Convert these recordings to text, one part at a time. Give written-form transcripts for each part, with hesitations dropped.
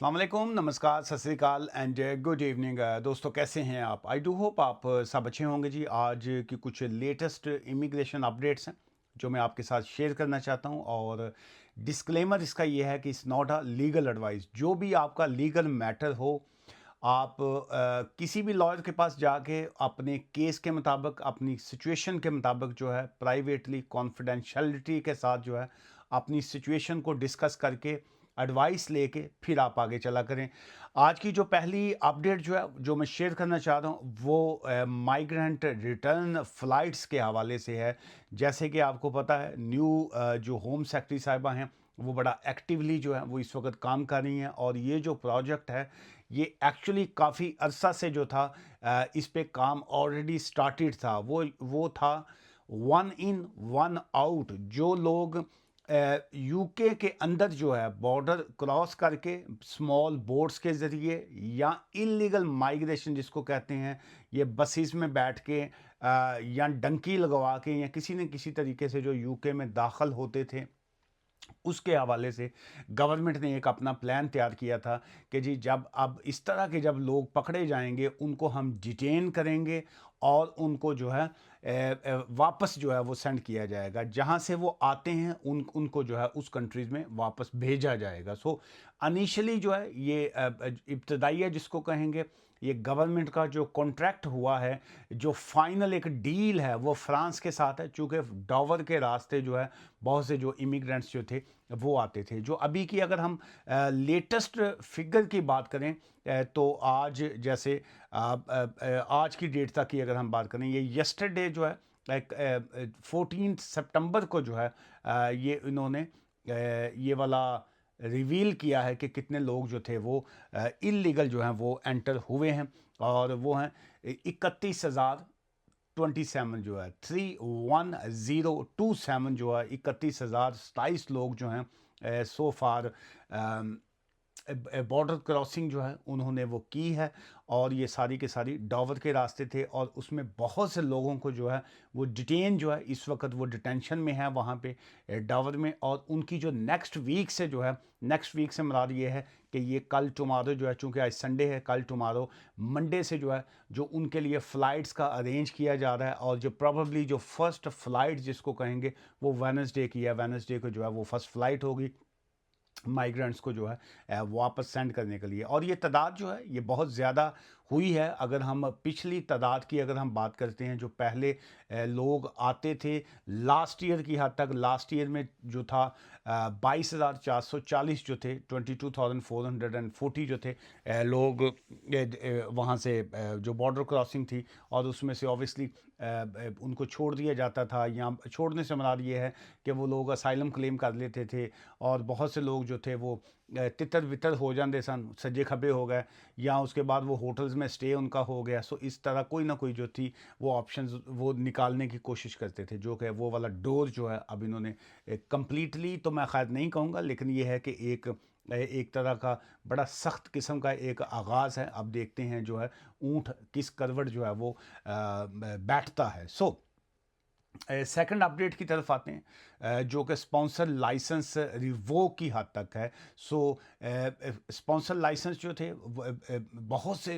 अस्सलाम वालेकुम, नमस्कार, सत श्री अकाल एंड गुड इवनिंग। दोस्तों कैसे हैं आप? आई डू होप आप सब अच्छे होंगे जी। आज की कुछ लेटेस्ट इमिग्रेशन अपडेट्स हैं जो मैं आपके साथ शेयर करना चाहता हूं, और डिस्क्लेमर इसका ये है कि it's not a legal advice. जो भी आपका लीगल मैटर हो, आप किसी भी लॉयर के पास जाके अपने केस के मुताबिक, अपनी सिचुएशन के मुताबिक जो है प्राइवेटली कॉन्फिडेंशियलिटी के साथ जो है अपनी सिचुएशन को डिस्कस करके एडवाइस लेके फिर आप आगे चला करें। आज की जो पहली अपडेट जो है जो मैं शेयर करना चाह रहा हूँ वो माइग्रेंट रिटर्न फ़्लाइट्स के हवाले से है। जैसे कि आपको पता है न्यू जो होम सेक्रेटरी साहिबा हैं वो बड़ा एक्टिवली जो है वो इस वक्त काम कर रही हैं, और ये जो प्रोजेक्ट है ये एक्चुअली काफ़ी अरसा से जो था इस पे काम ऑलरेडी स्टार्टेड था। वो था वन इन वन आउट। जो लोग यूके के अंदर जो है बॉर्डर क्रॉस करके स्मॉल बोट्स के ज़रिए या इलीगल माइग्रेशन जिसको कहते हैं, ये बसेस में बैठ के या डंकी लगवा के या किसी न किसी तरीके से जो यूके में दाखिल होते थे, उसके हवाले से गवर्नमेंट ने एक अपना प्लान तैयार किया था कि जी जब अब इस तरह के जब लोग पकड़े जाएंगे उनको हम डिटेन करेंगे और उनको जो है वापस जो है वो सेंड किया जाएगा। जहां से वो आते हैं उनको जो है उस कंट्रीज़ में वापस भेजा जाएगा। सो इनिशियली जो है ये इब्तदाइया जिसको कहेंगे, ये गवर्नमेंट का जो कॉन्ट्रैक्ट हुआ है, जो फाइनल एक डील है वो फ्रांस के साथ है। चूँकि डॉवर के रास्ते जो है बहुत से जो इमिग्रेंट्स जो थे वो आते थे। जो अभी की अगर हम लेटेस्ट फिगर की बात करें, तो आज जैसे आज की डेट तक की अगर हम बात करें, ये यस्टरडे जो है 14 सितंबर को जो है ये इन्होंने ये वाला रिवील किया है कि कितने लोग जो थे वो इलीगल जो हैं वो एंटर हुए हैं, और वो हैं 31,027 जो है 31027 जो है 31,027 लोग जो हैं सो फार बॉर्डर क्रॉसिंग जो है उन्होंने वो की है। और ये सारी के सारी डॉवर के रास्ते थे, और उसमें बहुत से लोगों को जो है वो डिटेन जो है इस वक्त वो डिटेंशन में है वहाँ पे डॉवर में। और उनकी जो नेक्स्ट वीक से जो है, नेक्स्ट वीक से मुराद ये है कि ये कल टुमारो जो है, चूँकि आज संडे है, कल टुमारो मंडे से जो है जो उनके लिए फ़्लाइट्स का अरेंज किया जा रहा है। और जो प्रॉबली जो फर्स्ट फ़्लाइट जिसको कहेंगे वो वेडनेसडे की है। वेडनेसडे को जो है वो फर्स्ट फ़्लाइट होगी माइग्रेंट्स को जो है वापस सेंड करने के लिए। और ये तादाद जो है ये बहुत ज़्यादा हुई है। अगर हम पिछली तादाद की अगर हम बात करते हैं, जो पहले लोग आते थे लास्ट ईयर की हद तक, लास्ट ईयर में जो था 22,440 जो थे, 22,440 जो थे लोग वहाँ से जो बॉर्डर क्रॉसिंग थी, और उसमें से ऑब्वियसली उनको छोड़ दिया जाता था। या छोड़ने से मुराद ये है कि वो लोग असाइलम क्लेम कर लेते थे, और बहुत से लोग जो थे वो तितर बितर हो जाते सन, सज्जे खब्बे हो गए, या उसके बाद वो होटल्स में स्टे उनका हो गया। सो इस तरह कोई ना कोई जो थी वो ऑप्शंस वो निकालने की कोशिश करते थे, जो कि वो वाला डोर जो है अब इन्होंने कंप्लीटली तो मैं खैर नहीं कहूँगा, लेकिन ये है कि एक तरह का बड़ा सख्त किस्म का एक आगाज़ है। अब देखते हैं जो है ऊँट किस करवट जो है वो बैठता है। सो सेकंड अपडेट की तरफ आते हैं, जो कि स्पॉन्सर लाइसेंस रिवोक की हद तक है। सो स्पॉन्सर लाइसेंस जो थे बहुत से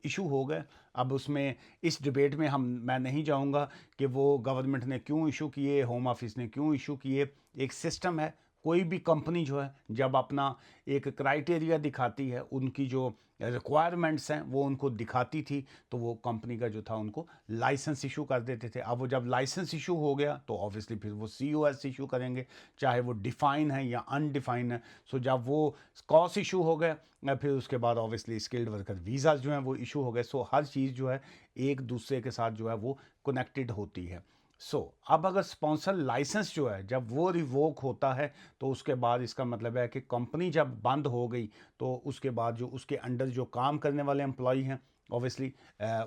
इशू हो गए। अब उसमें इस डिबेट में मैं नहीं जाऊंगा कि वो गवर्नमेंट ने क्यों इशू किए, होम ऑफिस ने क्यों इशू किए। एक सिस्टम है, कोई भी कंपनी जो है जब अपना एक क्राइटेरिया दिखाती है, उनकी जो रिक्वायरमेंट्स हैं वो उनको दिखाती थी, तो वो कंपनी का जो था उनको लाइसेंस इशू कर देते थे। अब वो जब लाइसेंस इशू हो गया तो ऑब्वियसली फिर वो COS इशू करेंगे, चाहे वो डिफ़ाइन है या अनडिफाइन है। सो जब वो कॉस इशू हो गया, फिर उसके बाद ऑब्वियसली स्किल्ड वर्कर वीज़ा जो हैं वो इशू हो गए। सो हर चीज़ जो है एक दूसरे के साथ जो है वो कनेक्टेड होती है। अब अगर स्पॉन्सर लाइसेंस जो है जब वो रिवोक होता है, तो उसके बाद इसका मतलब है कि कंपनी जब बंद हो गई, तो उसके बाद जो उसके अंडर जो काम करने वाले एम्प्लॉय हैं ऑब्वियसली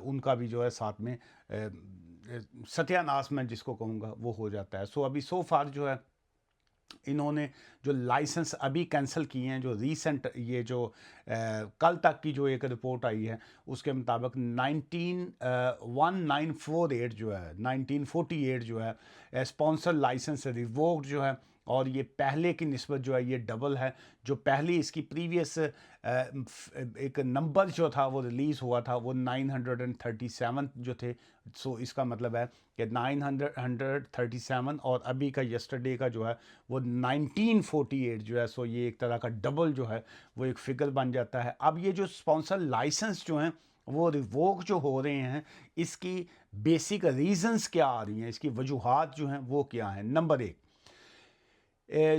उनका भी जो है साथ में सत्यानाश मैं जिसको कहूँगा वो हो जाता है। अभी सो फार जो है इन्होंने जो लाइसेंस अभी कैंसिल किए हैं, जो रीसेंट ये जो कल तक की जो एक रिपोर्ट आई है उसके मुताबिक 1948 जो है 1948 जो है स्पॉन्सर लाइसेंस रिवोक्ड जो है और ये पहले की निस्बत जो है ये डबल है। जो पहली इसकी प्रीवियस एक नंबर जो था वो रिलीज़ हुआ था वो 937 जो थे। सो इसका मतलब है कि 937 और अभी का यस्टरडे का जो है वो 1948 जो है। सो ये एक तरह का डबल जो है वो एक फिगर बन जाता है। अब ये जो स्पॉन्सर लाइसेंस जो हैं वो रिवोक जो हो रहे हैं, इसकी बेसिक रीजंस क्या आ रही हैं, इसकी वजूहात जो हैं वो क्या हैं। नंबर एक,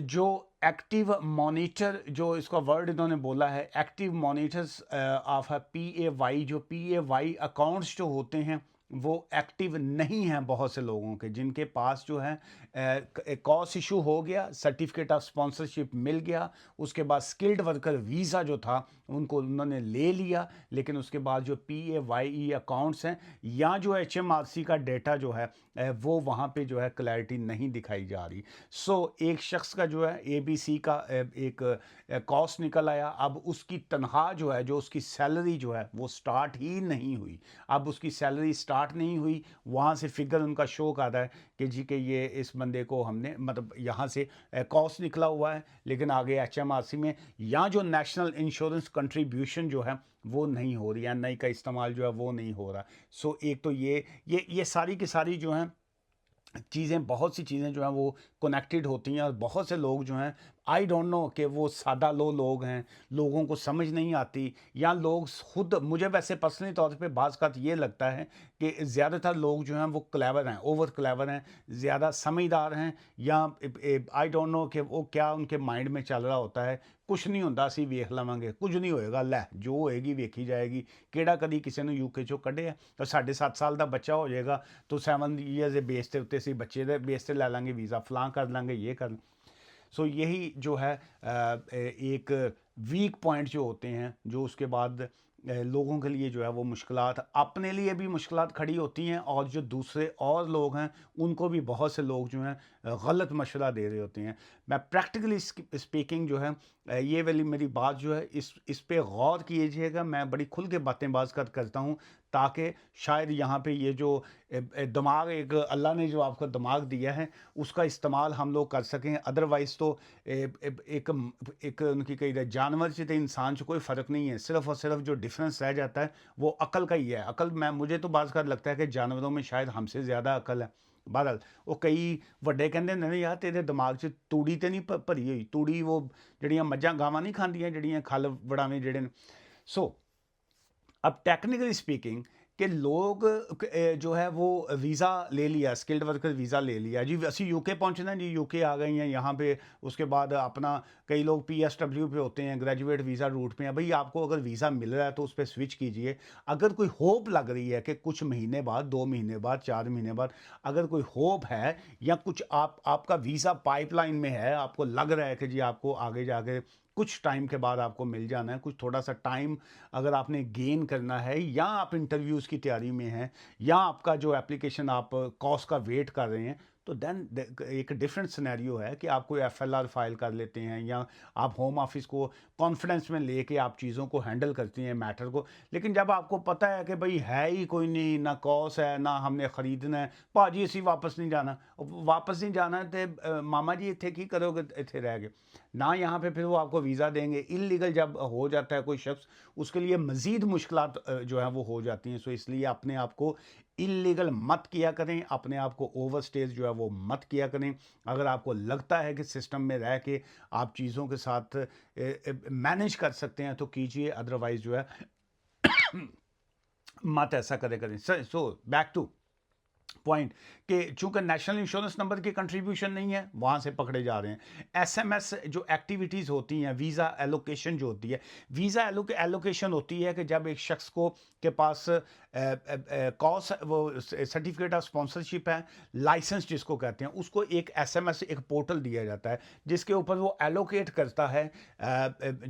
जो एक्टिव मॉनिटर, जो इसका वर्ड इन्होंने बोला है एक्टिव मॉनिटर्स ऑफ PAY, जो PAY अकाउंट्स जो होते हैं वो एक्टिव नहीं हैं बहुत से लोगों के, जिनके पास जो है कॉस इशू हो गया, सर्टिफिकेट ऑफ स्पॉन्सरशिप मिल गया, उसके बाद स्किल्ड वर्कर वीज़ा जो था उनको उन्होंने ले लिया, लेकिन उसके बाद जो PAYE अकाउंट्स हैं या जो HMRC का डेटा जो है वो वहाँ पे जो है क्लैरिटी नहीं दिखाई जा रही। सो एक शख्स का जो है ABC का एक कॉस्ट निकल आया, अब उसकी तनख्वाह जो है, जो उसकी सैलरी जो है वो स्टार्ट ही नहीं हुई। अब उसकी सैलरी स्टार्ट नहीं हुई, वहाँ से फिगर उनका शो कर रहा है कि जी कि ये इस बंदे को हमने मतलब यहाँ से कॉस्ट निकला हुआ है, लेकिन आगे HMRC में या जो नेशनल इंश्योरेंस कंट्रीब्यूशन जो है वो नहीं हो रही है, नई का इस्तेमाल जो है वो नहीं हो रहा। सो एक तो ये सारी की सारी जो हैं चीज़ें, बहुत सी चीज़ें जो हैं वो कनेक्टेड होती हैं, और बहुत से लोग जो हैं आई डोंट नो कि वो सादा लोग हैं, लोगों को समझ नहीं आती, या लोग खुद, मुझे वैसे पर्सनली तौर पे बाज़ का ये लगता है कि ज़्यादातर लोग जो हैं वो क्लेवर हैं, ओवर क्लेवर हैं, ज़्यादा समझदार हैं, या आई डोंट नो कि वो क्या उनके माइंड में चल रहा होता है। कुछ नहीं होता, असी वेख लवांगे, कुछ नहीं होएगा, लै जो होएगी वेखी जाएगी, केड़ा कदी किसी ने UK चो कढ़िया तो 7.5 साल का बच्चा हो जाएगा तो 7 ईयर्स के बेस के उत्ते बच्चे के बेस से लै लांगे वीज़ा, फलां कर लांगे, ये कर। सो यही जो है एक वीक पॉइंट जो होते हैं, जो उसके बाद लोगों के लिए जो है वो मुश्किलात, अपने लिए भी मुश्किलात खड़ी होती हैं, और जो दूसरे और लोग हैं उनको भी बहुत से लोग जो हैं गलत मशवरा दे रहे होते हैं। मैं प्रैक्टिकली स्पीकिंग जो है ये वाली मेरी बात जो है इस पे गौर कीजिएगा। मैं बड़ी खुल के बातें बात करता हूँ, ताकि शायद यहाँ पे ये जो दिमाग, एक अल्लाह ने जो आपको दिमाग दिया है उसका इस्तेमाल हम लोग कर सकें। अदरवाइज़ तो एक उनकी कही जाए जानवर से तो इंसान से कोई फ़र्क नहीं है, सिर्फ़ और सिर्फ जो डिफरेंस रह जाता है वो अकल का ही है। अकल, मैं मुझे तो बाज़ लगता है कि जानवरों में शायद हमसे ज़्यादा अकल है। बहरहाल वो कई ਵੱਡੇ ਕਹਿੰਦੇ ਨੇ ਨਾ ਯਾਰ ਤੇਰੇ ਦਿਮਾਗ 'ਚ ਤੂੜੀ ਤੇ ਨਹੀਂ ਭਰੀ ਹੋਈ, ਤੂੜੀ ਉਹ ਜਿਹੜੀਆਂ ਮੱਝਾਂ ਗਾਵਾਂ ਨਹੀਂ ਖਾਂਦੀਆਂ, ਜਿਹੜੀਆਂ ਖਲ ਵੜਾਵੇਂ ਜਿਹੜੇ ਨੇ। सो अब टेक्निकली स्पीकिंग कि लोग जो है वो वीज़ा ले लिया, स्किल्ड वर्कर वीज़ा ले लिया जी, असी UK पहुँचना जी, UK आ गई हैं यहाँ पे। उसके बाद अपना कई लोग PSW पे होते हैं, ग्रेजुएट वीज़ा रूट पे हैं। भाई आपको अगर वीज़ा मिल रहा है तो उस पर स्विच कीजिए। अगर कोई होप लग रही है कि कुछ महीने बाद, 2 महीने बाद, 4 महीने बाद अगर कोई होप है, या कुछ आपका वीज़ा पाइपलाइन में है, आपको लग रहा है कि जी आपको आगे जाके कुछ टाइम के बाद आपको मिल जाना है, कुछ थोड़ा सा टाइम अगर आपने गेन करना है, या आप इंटरव्यूज़ की तैयारी में हैं, या आपका जो एप्लीकेशन आप कॉस्ट का वेट कर रहे हैं, तो देन एक डिफरेंट सिनेरियो है कि आप कोई FLR फाइल कर लेते हैं, या आप होम ऑफिस को कॉन्फिडेंस में लेके आप चीज़ों को हैंडल करती हैं, मैटर को। लेकिन जब आपको पता है कि भाई है ही कोई नहीं, ना कॉस्ट है, ना हमने ख़रीदना है, भाजी असी वापस नहीं जाना तो मामा जी इतने की करोगे, इतने रह गए ना, यहाँ पे फिर वो आपको वीज़ा देंगे। इलीगल जब हो जाता है कोई शख्स, उसके लिए मज़ीद मुश्किलात जो है वो हो जाती हैं। सो इसलिए अपने आप को इलीगल मत किया करें, अपने आप को ओवर स्टेज जो है वो मत किया करें। अगर आपको लगता है कि सिस्टम में रह के आप चीज़ों के साथ मैनेज कर सकते हैं तो कीजिए, अदरवाइज जो है मत ऐसा करें। सो बैक टू पॉइंट कि चूंकि नेशनल इंश्योरेंस नंबर की कंट्रीब्यूशन नहीं है, वहाँ से पकड़े जा रहे हैं। SMS जो एक्टिविटीज़ होती हैं, वीज़ा एलोकेशन जो होती है, वीज़ा एलोकेशन होती है कि जब एक शख्स को के पास कॉस वो सर्टिफिकेट ऑफ स्पॉन्सरशिप है, लाइसेंस जिसको कहते हैं, उसको एक SMS, एक पोर्टल दिया जाता है जिसके ऊपर वो एलोकेट करता है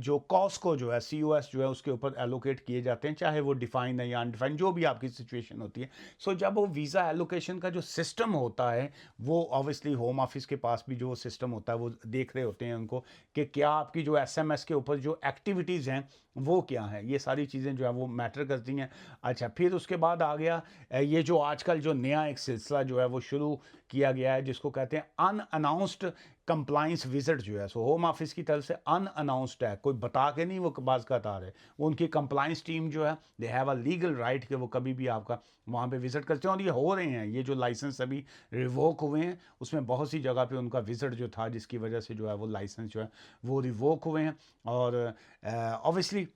जो कॉस को जो है COS जो है उसके ऊपर एलोकेट किए जाते हैं, चाहे वो डिफाइन है या अनडिफाइन, जो भी आपकी सिचुएशन होती है। सो जब वो वीज़ा एलोकेशन का जो सिस्टम होता है, वो ऑब्वियसली होम ऑफिस के पास भी जो सिस्टम होता है वो देख रहे होते हैं उनको कि क्या आपकी जो SMS के ऊपर जो एक्टिविटीज़ हैं वो क्या है, ये सारी चीज़ें जो है वो मैटर करती हैं। अच्छा, फिर उसके बाद आ गया ये जो आजकल जो नया एक सिलसिला जो है वो शुरू किया गया है, जिसको कहते हैं अनअनाउंस्ड कंप्लाइंस विजिट जो है। सो होम ऑफिस की तरफ से अनअनाउंस्ड है, कोई बता के नहीं वो बाज़ का आ रहे, वो उनकी कंप्लाइंस टीम जो है they have a legal right कि वो कभी भी आपका वहाँ पे विजिट करते हैं। और ये हो रहे हैं, ये जो लाइसेंस अभी रिवोक हुए हैं उसमें बहुत सी जगह पे उनका विजिट जो था जिसकी वजह से जो है वो लाइसेंस जो है वो रिवोक हुए हैं। और ऑब्वियसली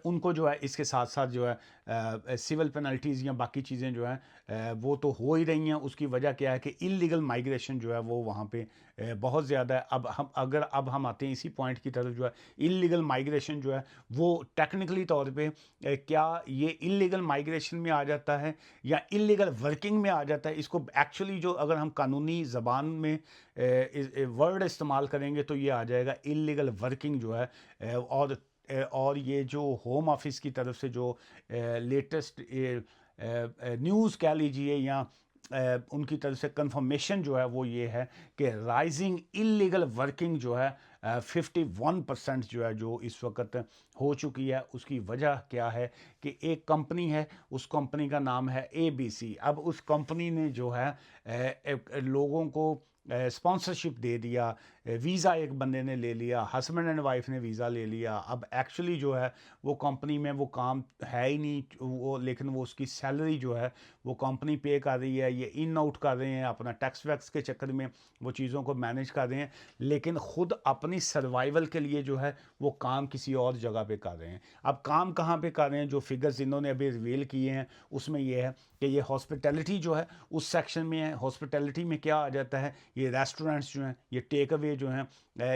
उनको जो है इसके साथ साथ जो है सिविल पेनल्टीज़ या बाकी चीज़ें जो हैं वो तो हो ही रही हैं। उसकी वजह क्या है कि इलीगल माइग्रेशन जो है वो वहाँ पे बहुत ज़्यादा है। अब हम आते हैं इसी पॉइंट की तरफ, जो है इलीगल माइग्रेशन जो है वो टेक्निकली तौर पे क्या ये इलीगल माइग्रेशन में आ जाता है या इलीगल वर्किंग में आ जाता है। इसको एक्चुअली जो अगर हम कानूनी ज़बान में वर्ड इस्तेमाल करेंगे तो ये आ जाएगा इलीगल वर्किंग जो है। और ये जो होम ऑफिस की तरफ से जो लेटेस्ट न्यूज़ कह लीजिए या उनकी तरफ से कंफर्मेशन जो है वो ये है कि राइजिंग इलीगल वर्किंग जो है 51% जो है जो इस वक्त हो चुकी है। उसकी वजह क्या है कि एक कंपनी है, उस कंपनी का नाम है ABC। अब उस कंपनी ने जो है लोगों को स्पॉन्सरशिप दे दिया, वीज़ा एक बंदे ने ले लिया, हस्बैंड एंड वाइफ ने वीज़ा ले लिया। अब एक्चुअली जो है वो कंपनी में वो काम है ही नहीं वो, लेकिन वो उसकी सैलरी जो है वो कंपनी पे कर रही है। ये इन आउट कर रहे हैं अपना टैक्स वैक्स के चक्कर में, वो चीज़ों को मैनेज कर रहे हैं, लेकिन ख़ुद अपनी सर्वाइवल के लिए जो है वो काम किसी और जगह पे कर रहे हैं। अब काम कहाँ पे कर रहे हैं, जो फिगर्स इन्होंने अभी रिवील किए हैं उसमें ये है कि ये हॉस्पिटैलिटी जो है उस सेक्शन में है। हॉस्पिटैलिटी में क्या आ जाता है, ये रेस्टोरेंट्स जो हैं, ये टेक अवे जो हैं,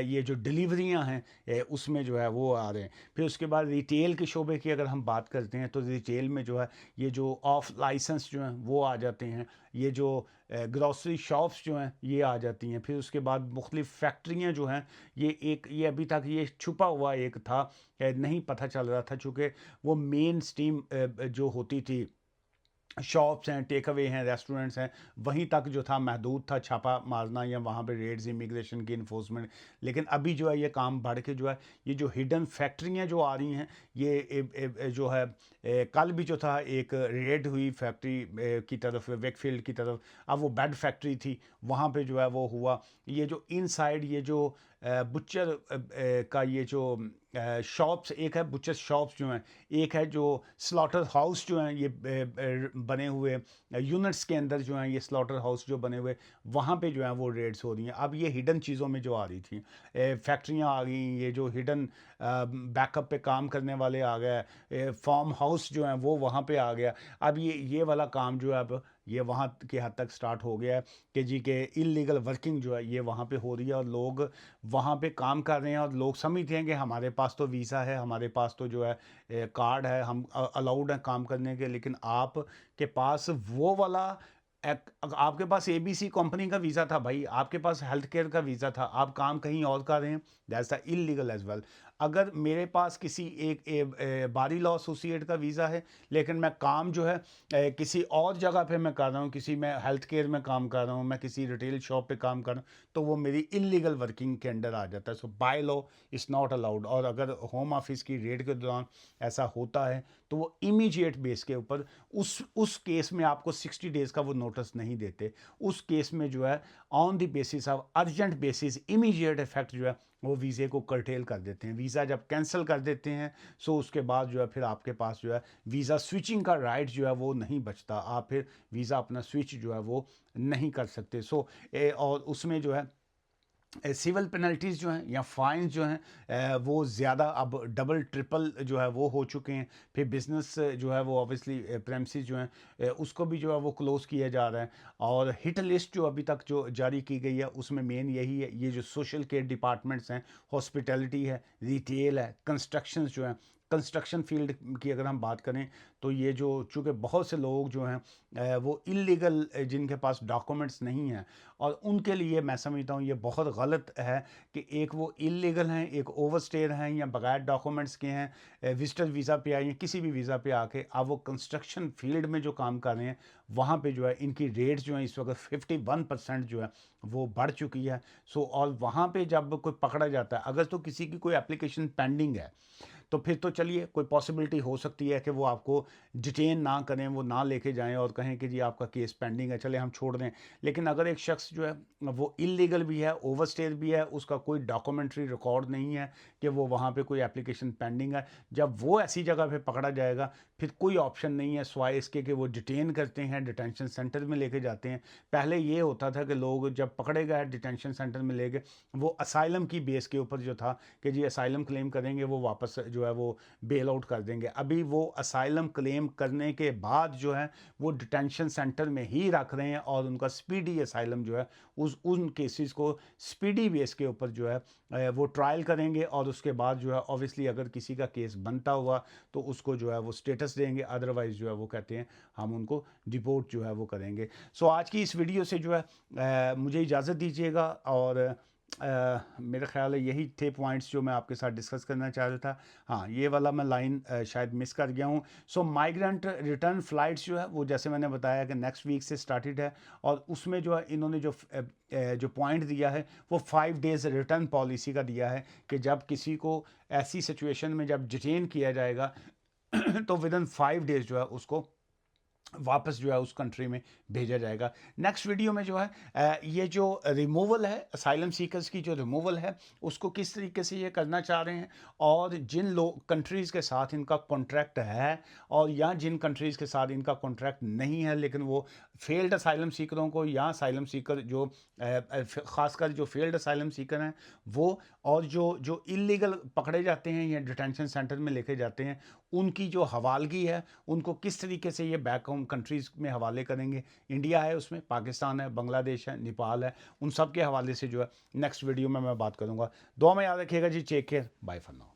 ये जो डिलीवरियां हैं उसमें जो है वो आ रहे हैं। फिर उसके बाद रिटेल के शोबे की अगर हम बात करते हैं तो रिटेल में जो है ये जो ऑफ लाइसेंस जो हैं वो आ जाते हैं। ये जो ग्रॉसरी शॉप्स जो हैं ये आ जाती हैं। फिर उसके बाद मुख्तलिफ फैक्ट्रियाँ जो हैं, ये अभी तक ये छुपा हुआ एक था, नहीं पता चल रहा था, चूँकि वो मेन स्ट्रीम जो होती थी शॉप्स हैं, टेक अवे हैं, रेस्टोरेंट्स हैं, वहीं तक जो था महदूद था छापा मारना या वहाँ पे रेड्स, इमिग्रेशन की इन्फोर्समेंट। लेकिन अभी जो है ये काम बढ़ के जो है ये जो हिडन फैक्ट्रियाँ जो आ रही हैं ये जो है कल भी जो था एक रेड हुई फैक्ट्री की तरफ, वेकफील्ड की तरफ। अब वो बेड फैक्ट्री थी, वहाँ पे जो है वो हुआ। ये जो इनसाइड ये जो बुच्चर का ये जो शॉप्स, एक है बुचर शॉप्स जो हैं, एक है जो स्लॉटर हाउस जो हैं, ये बने हुए यूनिट्स के अंदर जो हैं ये स्लॉटर हाउस जो बने हुए, वहाँ पे जो है वो रेड्स हो रही हैं। अब ये हिडन चीज़ों में जो आ रही थी फैक्ट्रियाँ आ गई, ये जो हिडन बैकअप पे काम करने वाले आ गए, फार्म हाउस जो हैं वो वहाँ पे आ गया। अब ये वाला काम जो है अब ये वहाँ के हद तक स्टार्ट हो गया है कि जी के इलीगल वर्किंग जो है ये वहाँ पे हो रही है और लोग वहाँ पे काम कर रहे हैं और लोग समझते हैं कि हमारे पास तो वीज़ा है, हमारे पास तो जो है कार्ड है, हम अलाउड हैं काम करने के। लेकिन आप के पास वो वाला आपके पास ABC कंपनी का वीज़ा था भाई, आपके पास हेल्थ केयर का वीज़ा था, आप काम कहीं और कर रहे हैं, that's the illegal as well. अगर मेरे पास किसी एक बारी लॉ एसोसिएट का वीज़ा है लेकिन मैं काम जो है किसी और जगह पे मैं कर रहा हूँ, किसी मैं हेल्थ केयर में काम कर रहा हूँ, मैं किसी रिटेल शॉप पे काम कर रहा हूँ, तो वो मेरी इलीगल वर्किंग के अंडर आ जाता है। So by law is not allowed. और अगर होम ऑफिस की रेड के दौरान ऐसा होता है तो वो इमीडिएट बेस के ऊपर उस केस में आपको 60 डेज़ का वो नोटिस नहीं देते। उस केस में जो है on the basis of urgent basis immediate effect जो है वो वीज़े को कर्टेल कर देते हैं। वीज़ा जब कैंसिल कर देते हैं सो उसके बाद जो है फिर आपके पास जो है वीज़ा स्विचिंग का राइट जो है वो नहीं बचता। आप फिर वीज़ा अपना स्विच जो है वो नहीं कर सकते। और उसमें जो है सिविल पेनल्टीज़ जो हैं या फाइन जो हैं वो ज़्यादा अब डबल ट्रिपल जो है वो हो चुके हैं। फिर बिज़नेस जो है वो ऑब्वियसली प्रेमिसेस जो हैं उसको भी जो है वो क्लोज़ किया जा रहा है। और हिट लिस्ट जो अभी तक जो जारी की गई है उसमें मेन यही है, ये जो सोशल केयर डिपार्टमेंट्स हैं, हॉस्पिटैलिटी है, रिटेल है, कंस्ट्रक्शंस जो हैं, कंस्ट्रक्शन फील्ड की अगर हम बात करें तो ये जो चूँकि बहुत से लोग जो हैं वो इलीगल जिनके पास डॉक्यूमेंट्स नहीं हैं और उनके लिए मैं समझता हूँ ये बहुत गलत है कि एक वो इलीगल हैं, एक ओवरस्टेयर हैं या बगैर डॉक्यूमेंट्स के हैं, विजिटर वीज़ा पे आए हैं, किसी भी वीज़ा पे आके अब वो कंस्ट्रक्शन फील्ड में जो काम कर रहे हैं वहाँ पे जो है इनकी रेट्स जो हैं इस वक्त 51% जो है वो बढ़ चुकी है। और वहाँ पे जब कोई पकड़ा जाता है, अगर तो किसी की कोई एप्लीकेशन पेंडिंग है तो फिर तो चलिए कोई पॉसिबिलिटी हो सकती है कि वो आपको डिटेन ना करें, वो ना लेके जाएँ और कहें कि जी आपका केस पेंडिंग है, चले हम छोड़ दें। लेकिन अगर एक शख्स जो है वो इल्लीगल भी है, ओवरस्टेयर भी है, उसका कोई डॉक्यूमेंट्री रिकॉर्ड नहीं है कि वो वहाँ पे कोई एप्लीकेशन पेंडिंग है, जब वो ऐसी जगह पे पकड़ा जाएगा फिर कोई ऑप्शन नहीं है सिवाय इसके कि वो डिटेन करते हैं, डिटेंशन सेंटर में लेके जाते हैं। पहले ये होता था कि लोग जब पकड़े गए डिटेंशन सेंटर में ले गए, वो असाइलम की बेस के ऊपर जो था कि जी असाइलम क्लेम करेंगे, वो वापस जो है वो बेल आउट कर देंगे। अभी वो असाइलम क्लेम करने के बाद जो है वो डिटेंशन सेंटर में ही रख रहे हैं और उनका स्पीडी असाइलम जो है उन केसेस को स्पीडी बेस के ऊपर जो है वो ट्रायल करेंगे और उसके बाद जो है ऑब्वियसली अगर किसी का केस बनता हुआ तो उसको जो है वो स्टेटस देंगे, अदरवाइज़ जो है वो कहते हैं हम उनको डिपोर्ट जो है वो करेंगे। सो आज की इस वीडियो से जो है मुझे इजाज़त दीजिएगा और मेरा ख़्याल है यही थे पॉइंट्स जो मैं आपके साथ डिस्कस करना चाह रहा था। हाँ, ये वाला मैं लाइन शायद मिस कर गया हूँ। सो माइग्रेंट रिटर्न फ़्लाइट्स जो है वो जैसे मैंने बताया कि नेक्स्ट वीक से स्टार्टेड है और उसमें जो है इन्होंने जो पॉइंट दिया है वो 5 डेज़ रिटर्न पॉलिसी का दिया है कि जब किसी को ऐसी सिचुएशन में जब डिटेन किया जाएगा तो विदिन 5 डेज़ जो है उसको वापस जो है उस कंट्री में भेजा जाएगा। नेक्स्ट वीडियो में जो है ये जो रिमूवल है असाइलम सीकर्स की जो रिमूवल है उसको किस तरीके से ये करना चाह रहे हैं और जिन लोग कंट्रीज़ के साथ इनका कॉन्ट्रैक्ट है और या जिन कंट्रीज़ के साथ इनका कॉन्ट्रैक्ट नहीं है लेकिन वो फेल्ड असाइलम सीकरों को या असाइलम सीकर जो ख़ासकर जो फेल्ड असाइलम सीकर हैं वो और जो इलीगल पकड़े जाते हैं या डिटेंशन सेंटर में लेके जाते हैं उनकी जो हवालगी है उनको किस तरीके से ये बैक होम कंट्रीज़ में हवाले करेंगे। इंडिया है उसमें, पाकिस्तान है, बांग्लादेश है, नेपाल है, उन सब के हवाले से जो है नेक्स्ट वीडियो में मैं बात करूँगा। दुआ में याद रखिएगा ji. Take care, bye for now.